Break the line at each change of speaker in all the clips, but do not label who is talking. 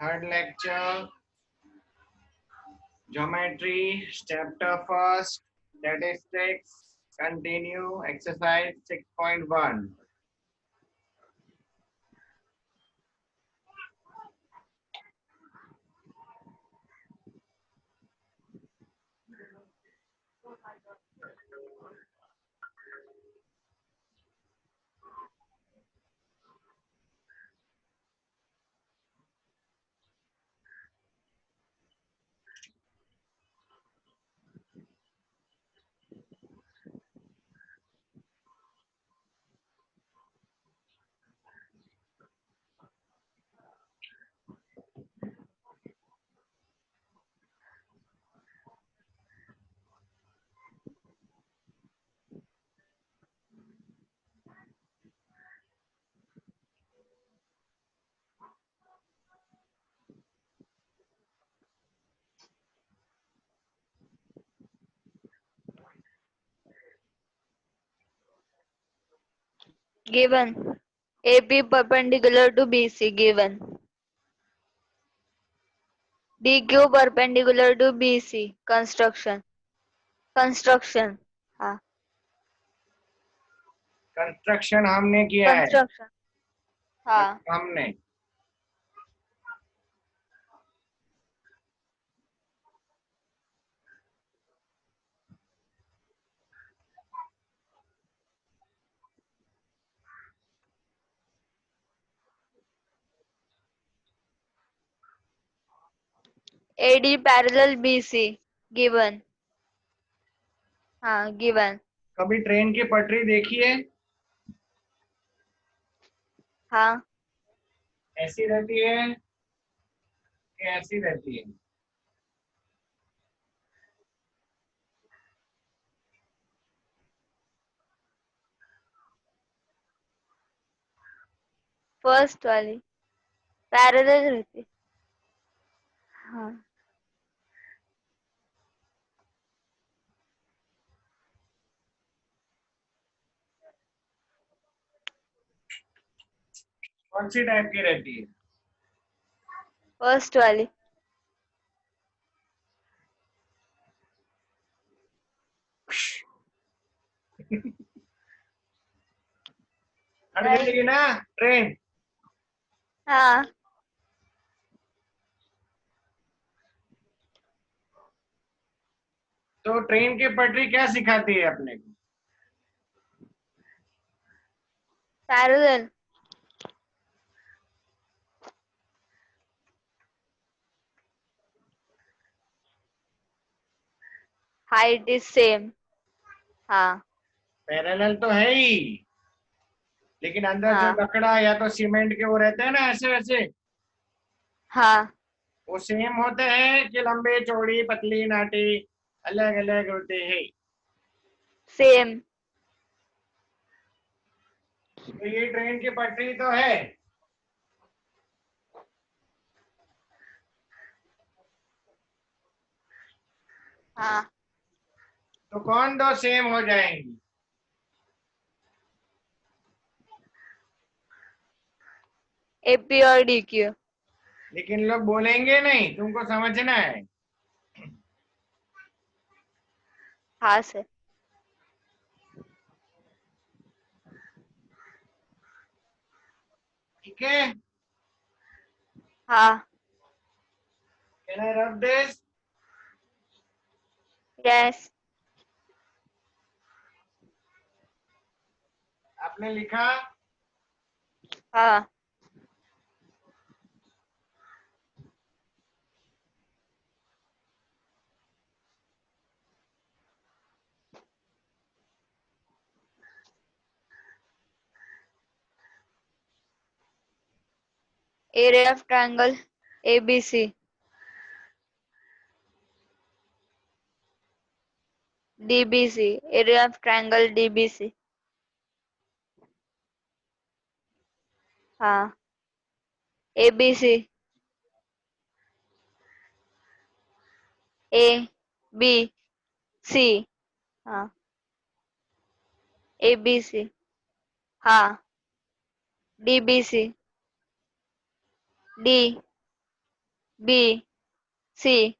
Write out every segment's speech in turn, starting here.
Third lecture, geometry, chapter first, statistics, continue, exercise 6.1.
Given AP perpendicular to BC given. DQ perpendicular to BC construction. हाँ
construction हमने किया है,
construction हाँ
हमने
AD parallel BC given. हाँ given.
कभी train की पटरी देखी है?
हाँ
ऐसी रहती है कि ऐसी रहती है?
फर्स्ट वाली पैरेलल रहती. हाँ
कौन सी टाइप की रहती है?
फर्स्ट वाली.
हट जाएगी ना ट्रेन?
हाँ
तो ट्रेन की पटरी क्या सिखाती है अपने को?
पैरेलल. Height is same. हाँ
पैरेलल तो है ही, लेकिन अंदर जो
हाँ
लकड़ा या तो सीमेंट के वो रहते हैं ना ऐसे वैसे,
हाँ
वो सेम होते हैं कि लंबे चौड़ी पतली नाटी अलग अलग होते हैं?
सेम.
तो ये ट्रेन की पटरी तो है,
हाँ
तो कौन दो सेम हो जाएंगी?
AP और DQ.
लेकिन लोग बोलेंगे नहीं, तुमको समझना है।
हाँ सर.
ठीक है,
हाँ
can I rub this?
Yes.
आपने लिखा?
हाँ area of triangle ABC. DBC. Area of triangle DBC. हाँ ABC. ABC. हाँ ABC. हाँ DBC. D B C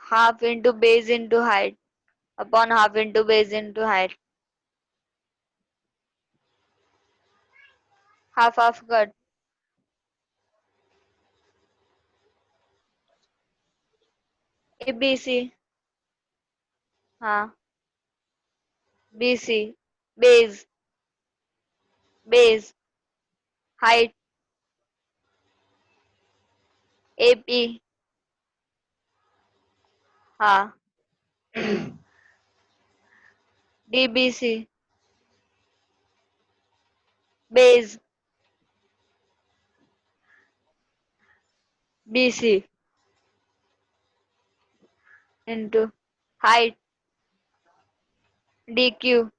half into base into height upon half into base into height. Half cut. A B C हाँ B C base base height A P हाँ D B C base B C into height D Q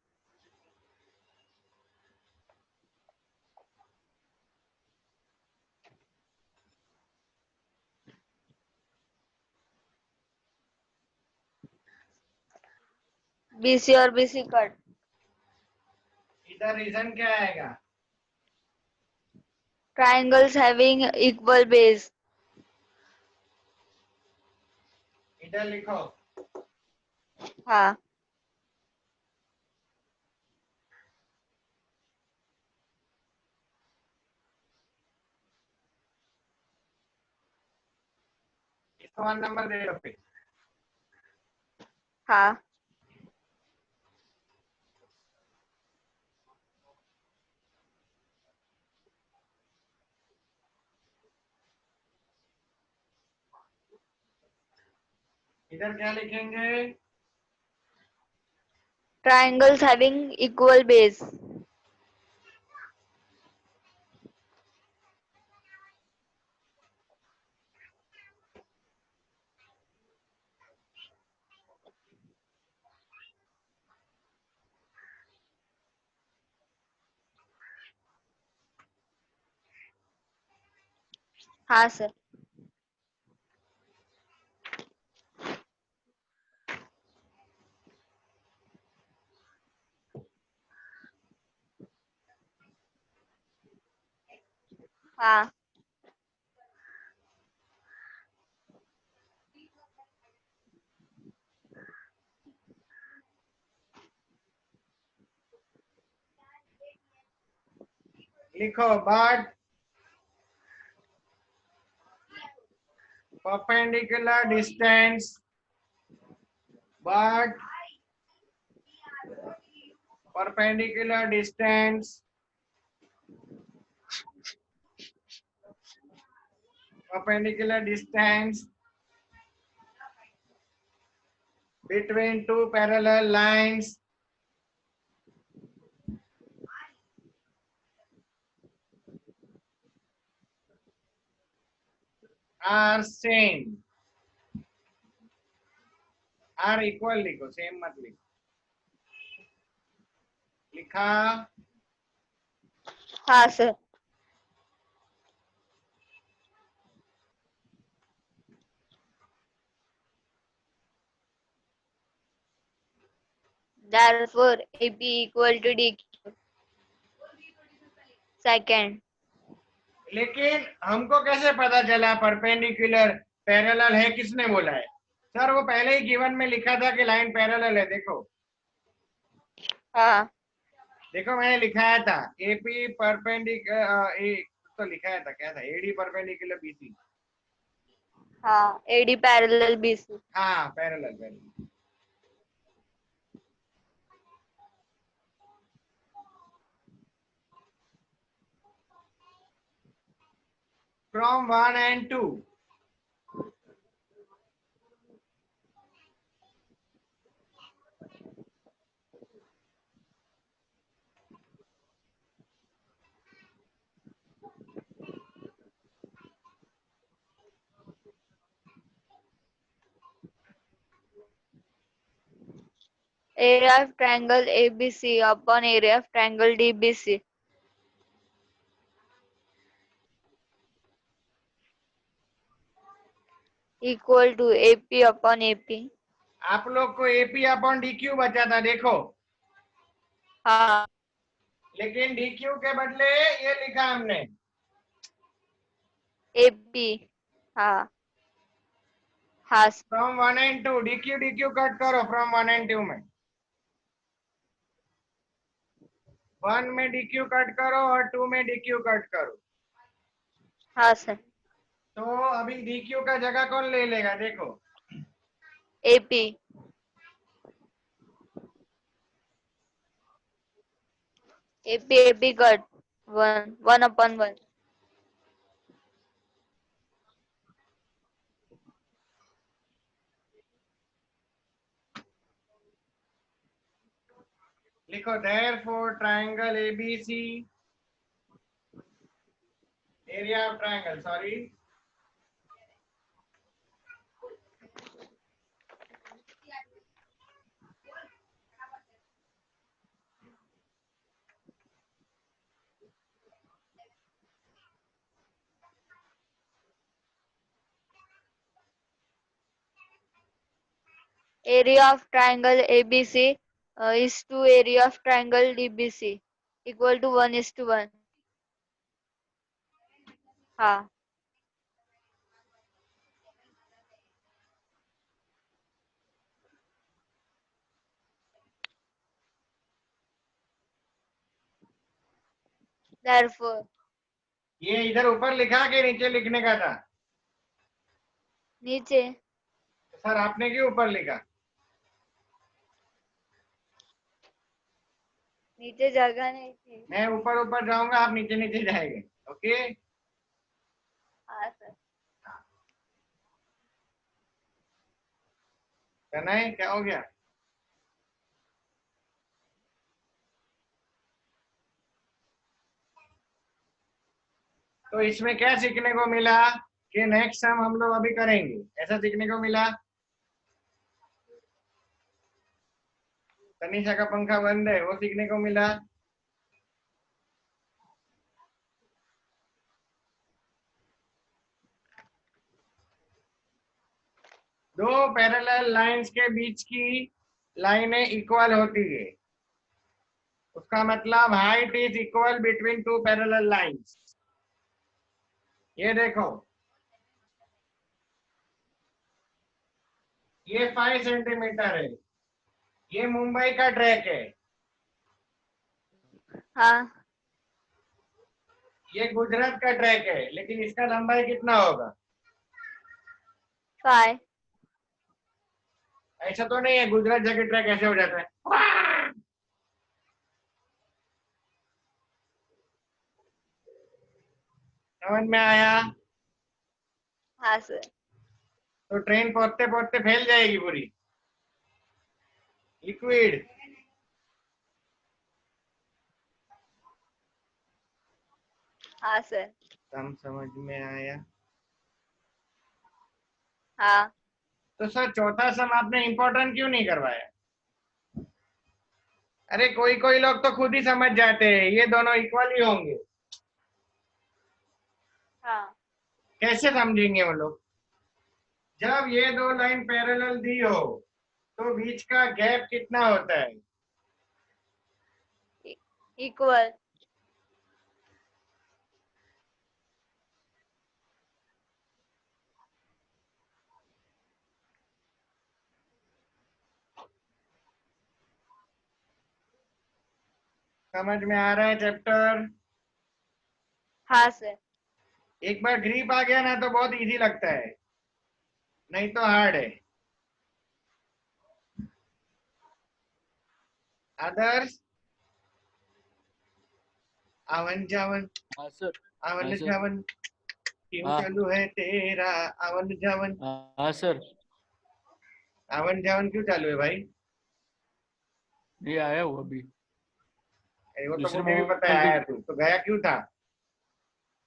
B C और B C cut.
इधर reason क्या आएगा?
Triangles having equal base.
इधर लिखो.
हाँ
इसको 1 नंबर दे दो फिर.
हाँ
इधर क्या लिखेंगे?
Triangles having equal base. हाँ सर. हाँ
लिखो but perpendicular distance but perpendicular distance between two parallel lines are same. are equal लिखो, सेम मत लिखो. लिखा.
हाँ sir. Therefore AP equal to DQ. Second.
लेकिन हमको कैसे पता चला परपेंडिकुलर पैरेलल है? किसने बोला है? सर वो पहले ही गिवन में लिखा था कि लाइन पैरेलल है. देखो
हाँ
देखो मैंने लिखाया था एपी परपेंडिकुलर तो लिखाया था, क्या था? AD perpendicular BC.
हाँ AD parallel BC.
हाँ parallel parallel. From 1 and 2.
Area of triangle ABC upon area of triangle DBC. Equal to AP upon AP.
आप लोग को एपी अपॉन डी क्यू बचा था, देखो.
हाँ
लेकिन डी क्यू के बदले ये लिखा हमने
AP, हाँ हाँ sir.
From 1 and 2 DQ DQ cut करो फ्रॉम 1 एंड 2 में 1 में DQ कट करो और 2 में DQ कट करो।
हाँ sir.
तो अभी DQ का जगह कौन ले लेगा देखो।
AP, AP cut 1/1.
लिखो therefore triangle ABC area of triangle sorry
Area of triangle ABC is to area of triangle DBC equal to 1:1. हाँ. Therefore,
ये इधर ऊपर लिखा कि नीचे लिखने का था।
नीचे
सर आपने क्यों ऊपर लिखा।
नीचे जगह नहीं थी।
मैं ऊपर ऊपर जाऊंगा आप नीचे नीचे जाएंगे। ओके
हाँ सर.
करना है क्या हो गया। तो इसमें क्या सीखने को मिला कि नेक्स्ट सम हम लोग अभी करेंगे ऐसा सीखने को मिला। तनीषा का पंखा बंद है वो सीखने को मिला। दो पैरेलल लाइंस के बीच की लाइनें इक्वल होती है उसका मतलब height is equal between two parallel lines. ये देखो ये 5 सेंटीमीटर है ये मुंबई का ट्रैक है
हाँ.
ये गुजरात का ट्रैक है लेकिन इसका लंबाई कितना होगा।
5.
ऐसा तो नहीं है गुजरात जाके ट्रैक ऐसे हो जाता है। समझ में आया।
हाँ सर.
तो ट्रेन पहुंचते पहुंचते फैल जाएगी पूरी लिक्विड।
हाँ सर.
समझ में आया।
हाँ.
तो सर चौथा सम आपने इंपॉर्टेंट क्यों नहीं करवाया। अरे कोई कोई लोग तो खुद ही समझ जाते हैं ये दोनों इक्वल ही होंगे।
हाँ.
कैसे समझेंगे वो लोग। जब ये दो लाइन पैरेलल दी हो तो बीच का गैप कितना होता है।
इक्वल.
समझ में आ रहा है चैप्टर।
हाँ सर.
एक बार ग्रीप आ गया ना तो बहुत इजी लगता है नहीं तो हार्ड है। आदर्श आवन जावन
हाँ सर.
आवन
हाँ सर.
जावन क्यों
हाँ.
चालू है तेरा आवन जावन।
हाँ सर.
आवन जावन क्यों चालू है भाई।
ये आया वो अभी
अरे वो तो
दूसरे
मुझे भी पता है
मोबाइल
आया
पे.
तू तो गया क्यों था।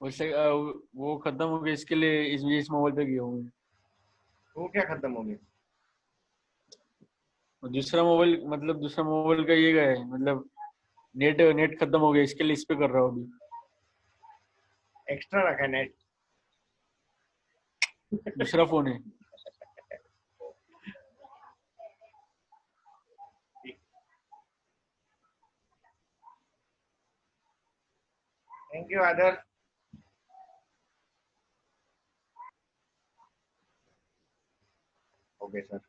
उससे वो खत्म हो गया इसके लिए इस मोबाइल पे गया हूँ मैं.
वो क्या खत्म हो गया।
और दूसरा मोबाइल मतलब दूसरा मोबाइल का ये गया है मतलब नेट नेट खत्म हो गया इसके लिए इस पे कर रहा हूँ अभी.
एक्स्ट्रा रखा नेट।
दूसरा फोन है.
Thank you Adarsh. Okay sir.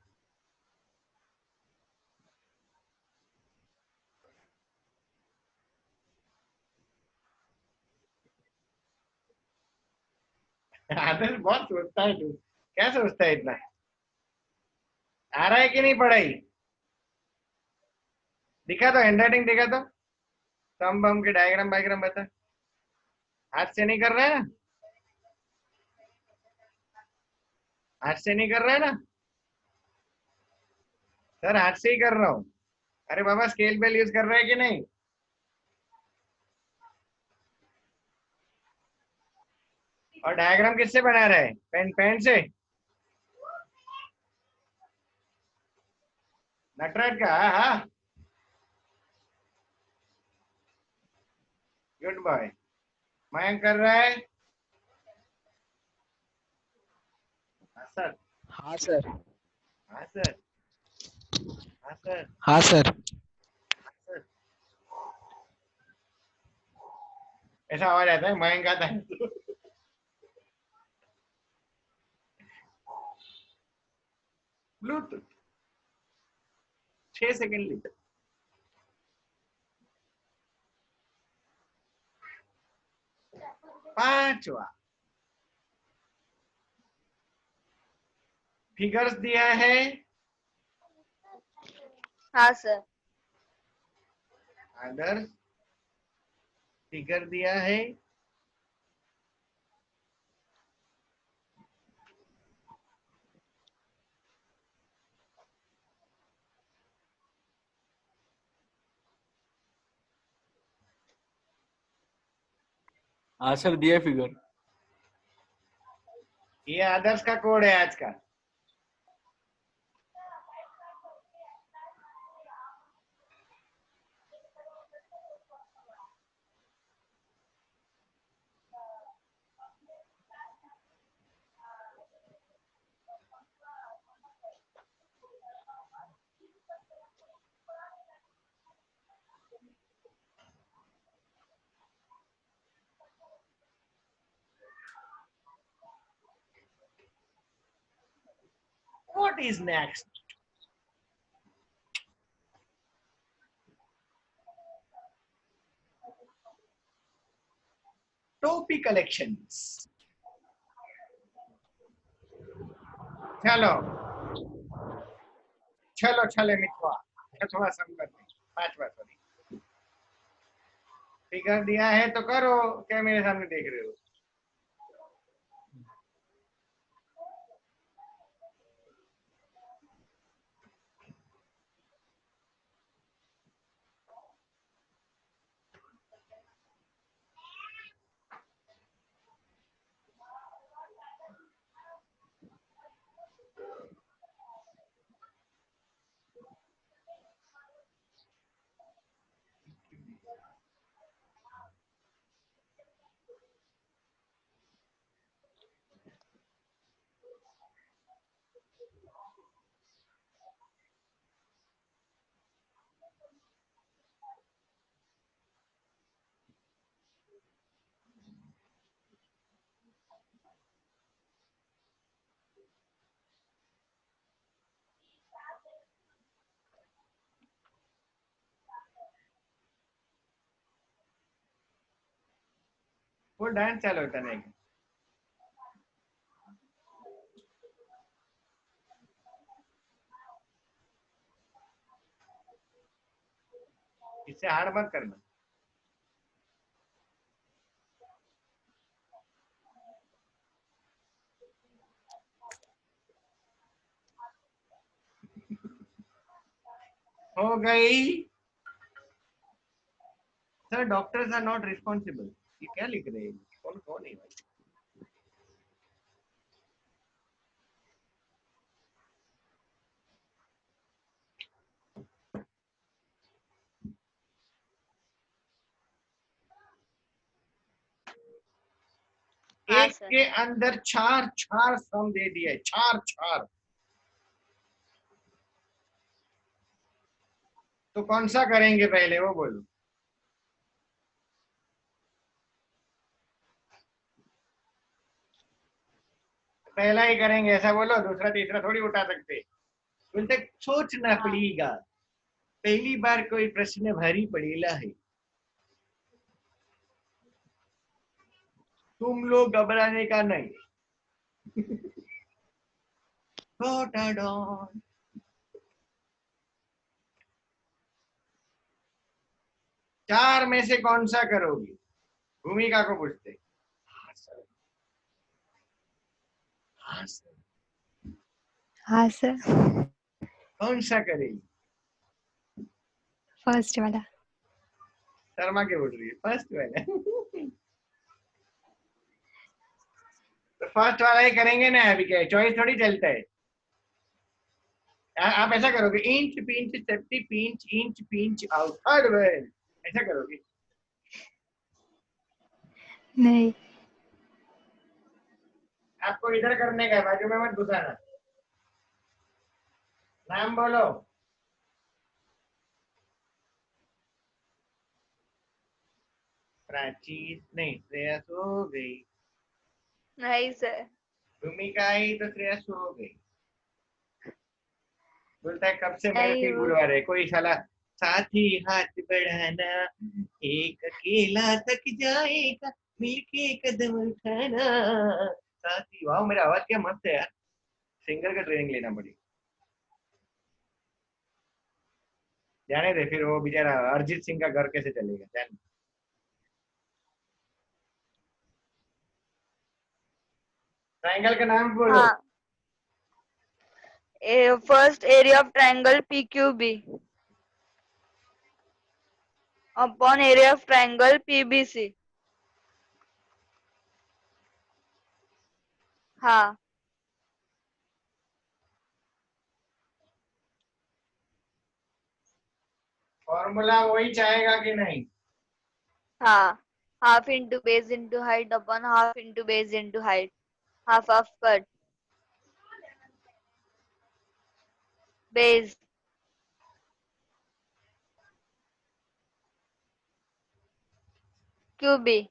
Adarsh बहुत सोचता है तू, क्या सोचता है इतना? आ रहा है कि नहीं पढ़ाई? दिखा तो, हैंड राइटिंग दिखा तो, सम बम के डायग्राम बायग्राम बता। हाथ से नहीं कर रहा है ना? हाथ से नहीं कर रहा है ना? सर हाथ से ही कर रहा हूँ। अरे बाबा स्केल बेल यूज कर रहा है कि नहीं? और डायग्राम किससे बना रहा है? पेन पेन से? नटराज का? हाँ हाँ, गुड बॉय। मयंक कर रहा है? हाँ सर।
हाँ सर।
हाँ सर। हाँ सर।
हाँ सर।
सर ऐसा आवाज आता है, मयंक आता है तो। ब्लूटूथ 6 सेकंड ली। पांचवा फिगर्स दिया है।
हाँ सर।
आदर्श फिगर दिया है।
हाँ सर, दिया फिगर।
ये आदर्श का कोड है आज का। What is next? टोपी कलेक्शंस। चलो चलो चले मिथवा, छठवा संगत पांचवा सॉरी। फिगर दिया है तो करो, क्या मेरे सामने देख रहे हो? वो डांस चालू होता नहीं। इससे हार्ड मत करना। हो गई। Sir doctors are not responsible, ये क्या लिख रहे हैं? कौन कौन है भाई?
हाँ
एक
सर।
के अंदर चार चार सम दे दिए, चार चार। तो कौन सा करेंगे पहले वो बोलो। पहला ही करेंगे ऐसा बोलो, दूसरा तीसरा थोड़ी उठा सकते। बोलते सोचना
हाँ।
पड़ेगा, पहली बार कोई प्रश्न भारी पड़ेला है। तुम लोग घबराने का नहीं। चार में से कौन सा करोगी? भूमिका को पूछते। हाँ सर।
हाँ सर,
कौन सा करेगी?
फर्स्ट वाला।
शर्मा के बोल रही है फर्स्ट वाला। तो फर्स्ट वाला ही करेंगे ना, अभी क्या चॉइस थोड़ी चलता है। आप ऐसा करोगे, inch pinch safety pinch inch pinch out third well, ऐसा करोगे?
नहीं,
आपको इधर करने का है, बाजू में मत घुसाना। नाम बोलो। प्राची नहीं, श्रेया सो गई।
नहीं सर।
भूमिका आई तो श्रेया सो गई। बोलता है कब से मेरे
नहीं
से
वो
गुरुवार है, कोई साला साथी हाथ बढ़ाना, एक अकेला थक जाएगा मिलके कदम उठाना। साथी, वाह मेरा आवाज क्या मस्त है यार। सिंगर का ट्रेनिंग लेना पड़ी। जाने दे, फिर वो बेचारा अरिजीत सिंह का घर कैसे चलेगा, जाने। ट्रायंगल का नाम बोलो।
हाँ। First area of triangle PQB upon area of triangle PBC। हाँ।
फॉर्मूला वही चाहेगा कि नहीं?
हाँ, half into base into height upon half into base into height, half of cut base QB।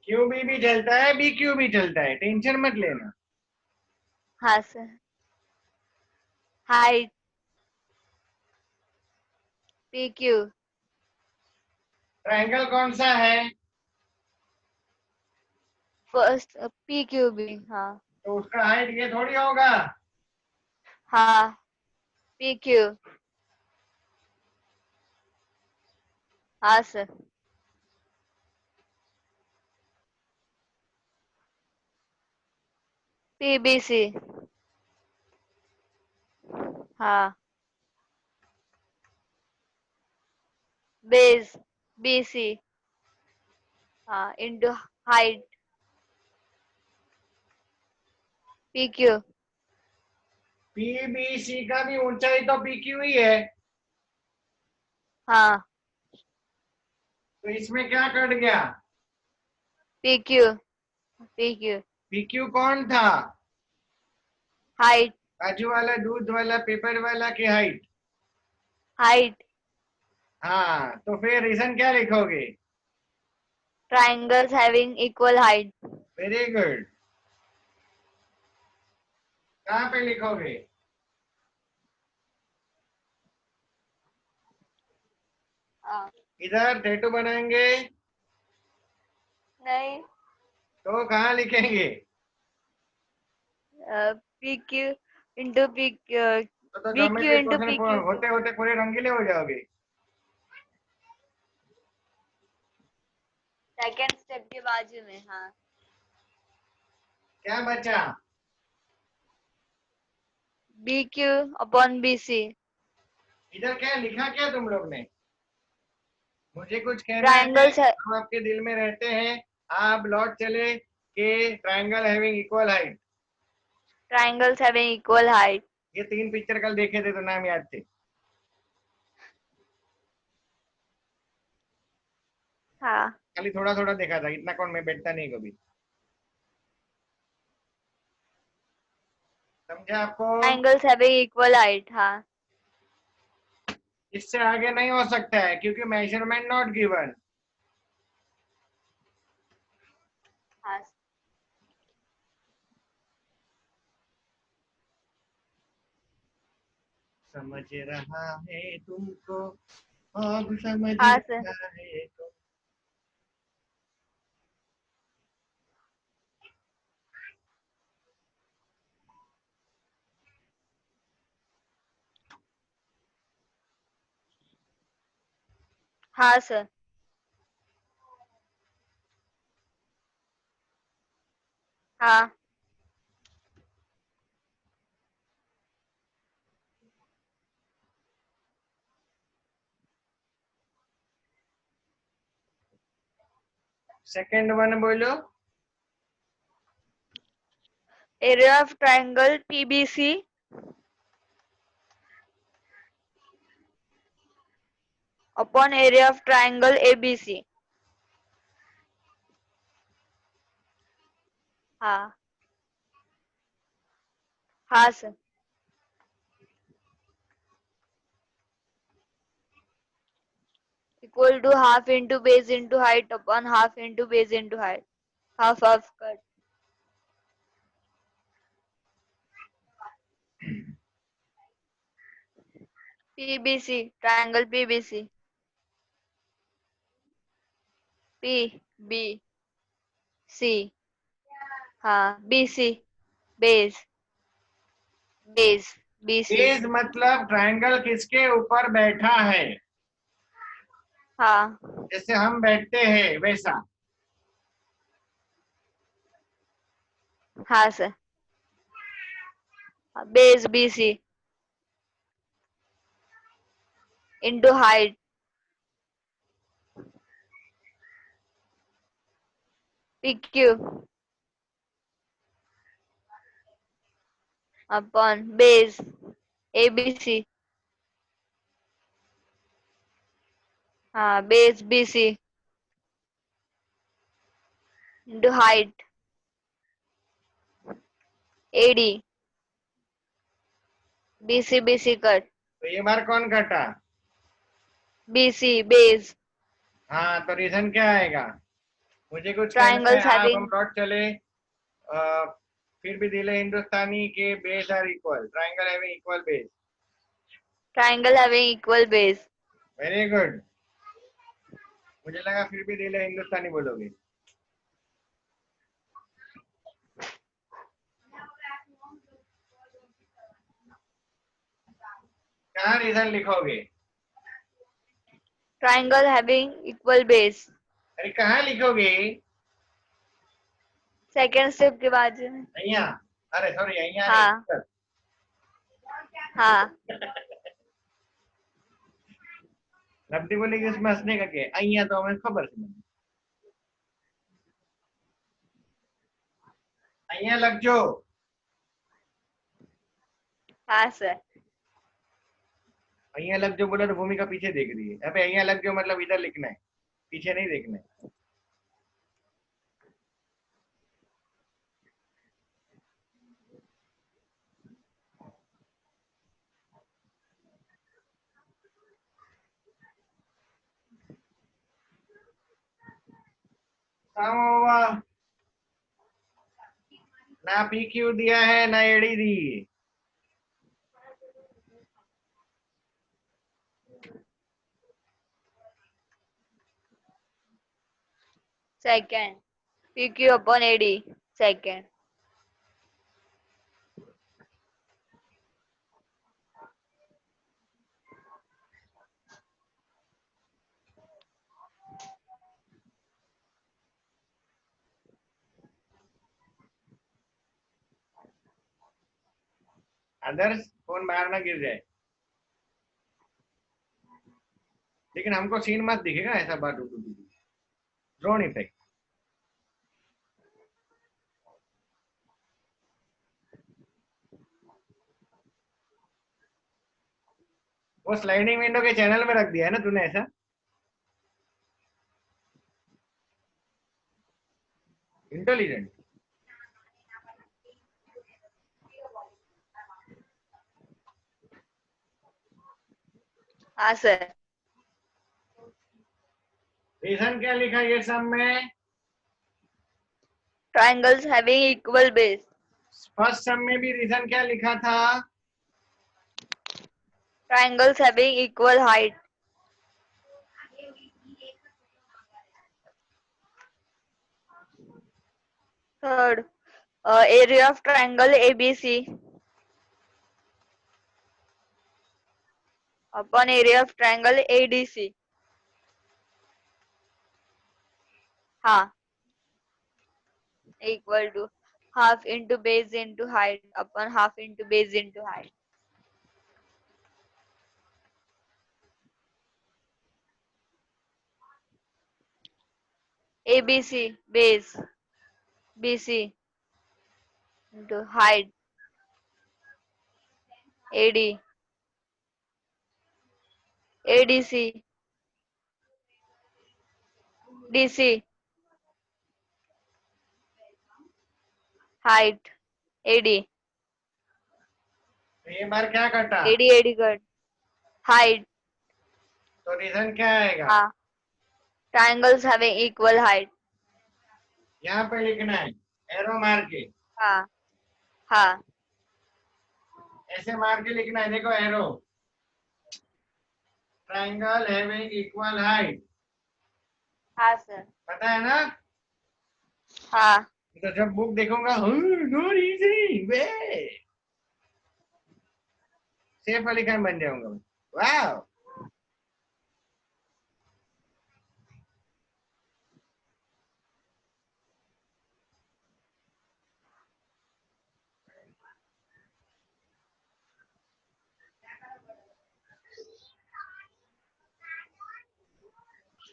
QB भी चलता है, BQ भी चलता है, टेंशन मत लेना।
हाँ सर। height PQ।
ट्रायंगल कौन सा है?
First PQB। हाँ।
तो उसका हाइट ये थोड़ी होगा।
हाँ PQ। हाँ सर। PBC। हाँ। base BC। हाँ into height PQ।
PBC का भी ऊंचाई तो PQ ही है।
हाँ
तो इसमें क्या कट गया?
PQ। PQ
PQ कौन था?
height।
बाजू वाला दूध वाला पेपर वाला की हाइट?
height
हाँ, तो फिर रीजन क्या लिखोगे?
triangles having equal height।
Very good. कहाँ पे लिखोगे?
हाँ।
इधर टैटू बनाएंगे
नहीं,
तो कहाँ लिखेंगे?
PQ into PQ,
तो
BQ
geometry
into
question
PQ।
होते होते पूरे रंगीले हो जाओगे।
सेकेंड स्टेप के बाजू में। हाँ।
क्या बचा?
BQ upon BC।
इधर क्या लिखा, क्या तुम लोग ने? मुझे कुछ कहना है?
ट्राइंगल्स
हम आपके दिल में रहते हैं। आप लौट चले कि triangle having equal height.
triangles having equal height।
ये 3 पिक्चर कल देखे थे तो नाम याद थे।
हाँ।
खाली थोड़ा थोड़ा देखा था, इतना कौन मैं बैठता नहीं कभी। समझा आपको?
triangles having equal height। हाँ।
इससे आगे नहीं हो सकता है क्योंकि मेजरमेंट नॉट गिवन।
हाँ।
समझ रहा है तुमको, अब समझ
हाँ सर।
रहा है तुम।
हाँ सर। हाँ।
सेकंड वन बोलो।
Area of triangle PBC upon area of triangle ABC. हाँ। हाँ sir. Equal to half into base into height upon half into base into height. Half half cut. PBC triangle PBC. P B C. हाँ BC base base BC.
Base मतलब triangle किसके ऊपर बैठा है,
हाँ।
जैसे हम बैठते हैं वैसा।
हाँ sir. Base BC into height PQ upon base ABC। हाँ base BC into height AD। BC cut.
तो ये बार कौन कटा?
BC base.
हाँ, तो रीजन क्या आएगा? मुझे कुछ कहना है,
ट्रायंगल्स
आप हम
हैविंग
लौट चले। फिर भी दिले हिंदुस्तानी के base are equal, triangle having equal base.
Triangle having equal base.
Very good. मुझे लगा फिर भी दिले हिंदुस्तानी बोलोगे। कहाँ रीजन लिखोगे?
Triangle having equal base.
अरे कहाँ लिखोगे?
सेकेंड स्टेप के बाद में।
અહીંયા, अरे सॉरी અહીંયા नहीं,
हाँ।
ऊपर।
हाँ।
रब्दी बोलेगी इसमें हंसने का क्या है? અહીંયા तो हमें खबर છે મને। અહીંયા લખજો।
हाँ सर।
અહીંયા લખજો बोला तो भूमिका पीछे देख रही है। अबे અહીંયા लखजो मतलब इधर लिखना है, पीछे नहीं देखना है। ना PQ दिया है ना एडी दी है।
Second PQ upon AD second.
Adarsh phone बाहर ना गिर जाए, लेकिन हमको सीन मत दिखेगा ऐसा बात ड्रोन इफेक्ट। वो स्लाइडिंग विंडो के चैनल में रख दिया है ना तूने ऐसा। इंटेलिजेंट।
हाँ सर।
रीजन क्या लिखा ये सब में?
Triangles having equal base.
First सब में भी रीजन क्या लिखा था?
triangles having equal height. Third, area of triangle ABC upon area of triangle ADC. हाँ, equal to half into base into height upon half into base into height. ABC base BC into height AD ADC DC height AD
तो ये बार क्या कटा?
AD cut height.
तो reason क्या आएगा?
हाँ, triangles having equal height.
यहाँ पे लिखना है एरो मार के,
हाँ हाँ
ऐसे मार के लिखना है, देखो arrow, triangle having equal height,
हाँ सर
पता है ना?
हाँ.
तो जब बुक देखूंगा नो रीजन वे सैफ अली खान बन जाऊंगा मैं। वाह,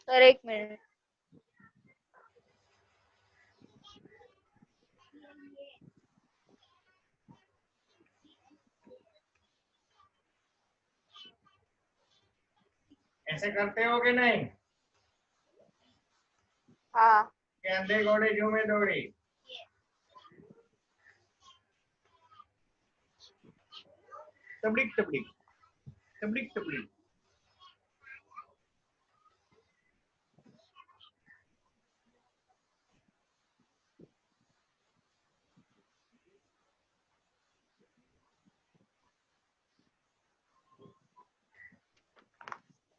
सर एक मिनट.
ऐसे करते हो कि नहीं?
हाँ
कि अंधे घोड़े झूमे दौड़ी, तबड़िक तबड़िक तबड़िक तबड़िक।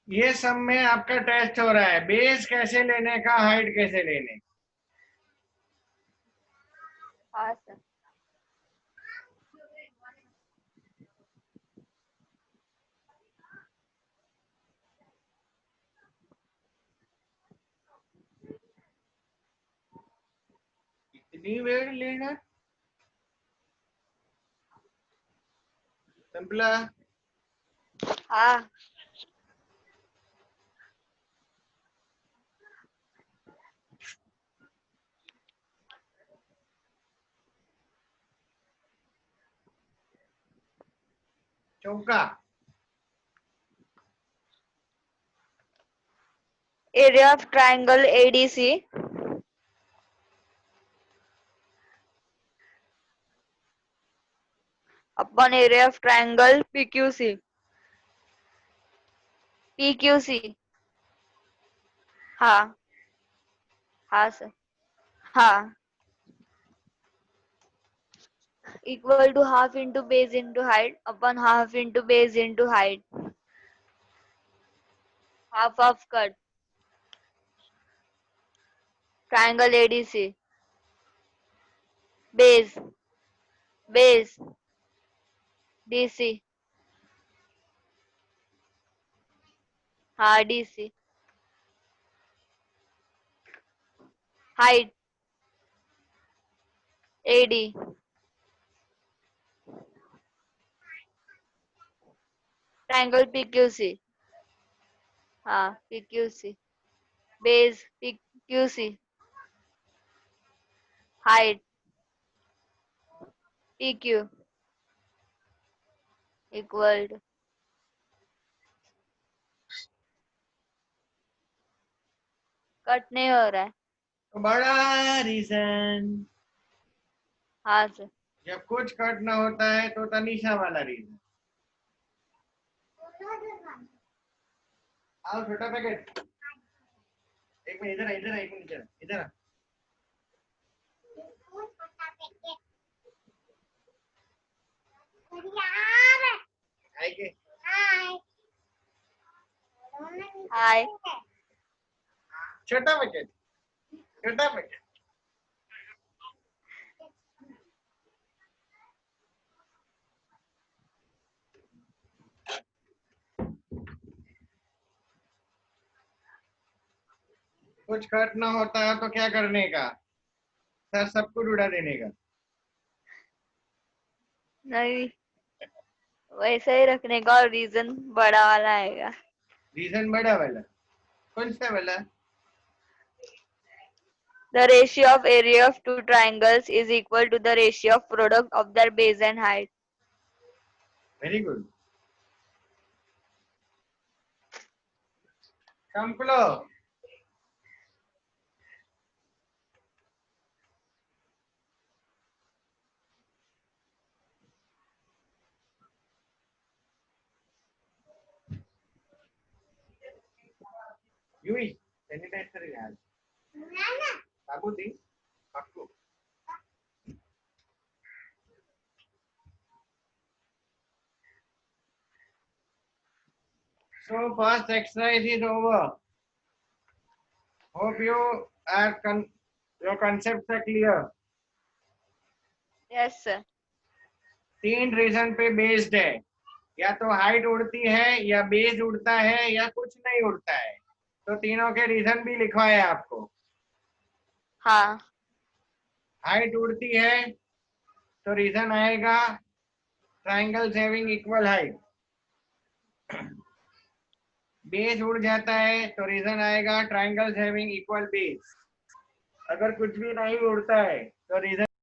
ये सब में आपका टेस्ट हो रहा है, बेस कैसे लेने का, हाइट कैसे लेने का।
हाँ सर.
इतनी वेळ लेना संपला।
हाँ
चौका,
area of triangle ADC upon area of triangle PQC. PQC. हाँ हाँ सर. हाँ, equal to half into base into height upon half into base into height. Half of cut triangle ADC base DC. हाँ DC height AD triangle PQC. हाँ PQC base PQC height PQ equal to. Cut नहीं हो रहा है.
तो बड़ा reason.
हाँ sir.
जब कुछ कट ना होता है तो तनीषा वाला रीजन। आओ छोटा पैकेट, एक मिनट इधर इधर, एक मिनट इधर इधर। आएंगे
Hi.
छोटा बकेट, छोटा बकेट। कुछ कट ना होता है तो क्या करने का? सर सब कुछ उड़ा देने का।
नहीं, वैसे ही रखने का और रीजन बड़ा वाला आएगा।
रीजन बड़ा वाला कौन सा वाला?
The ratio of area of two triangles is equal to the ratio of product of their base and height.
Very good. कंप्लो। यूई सैनिटाइज करेंगे आज। बाबू दी आपको। So first exercise is over. Hope you are your concepts are clear.
Yes, sir.
3 reason पे based है, या तो height उड़ती है या बेस उड़ता है या कुछ नहीं उड़ता है। तो तीनों के रीजन भी लिखवाए आपको।
हाँ।
हाइट उड़ती है तो रीजन आएगा triangles having equal height. Base उड़ जाता है तो रीजन आएगा ट्राइंगल्स हैविंग इक्वल बेस। अगर कुछ भी नहीं उड़ता है तो रीजन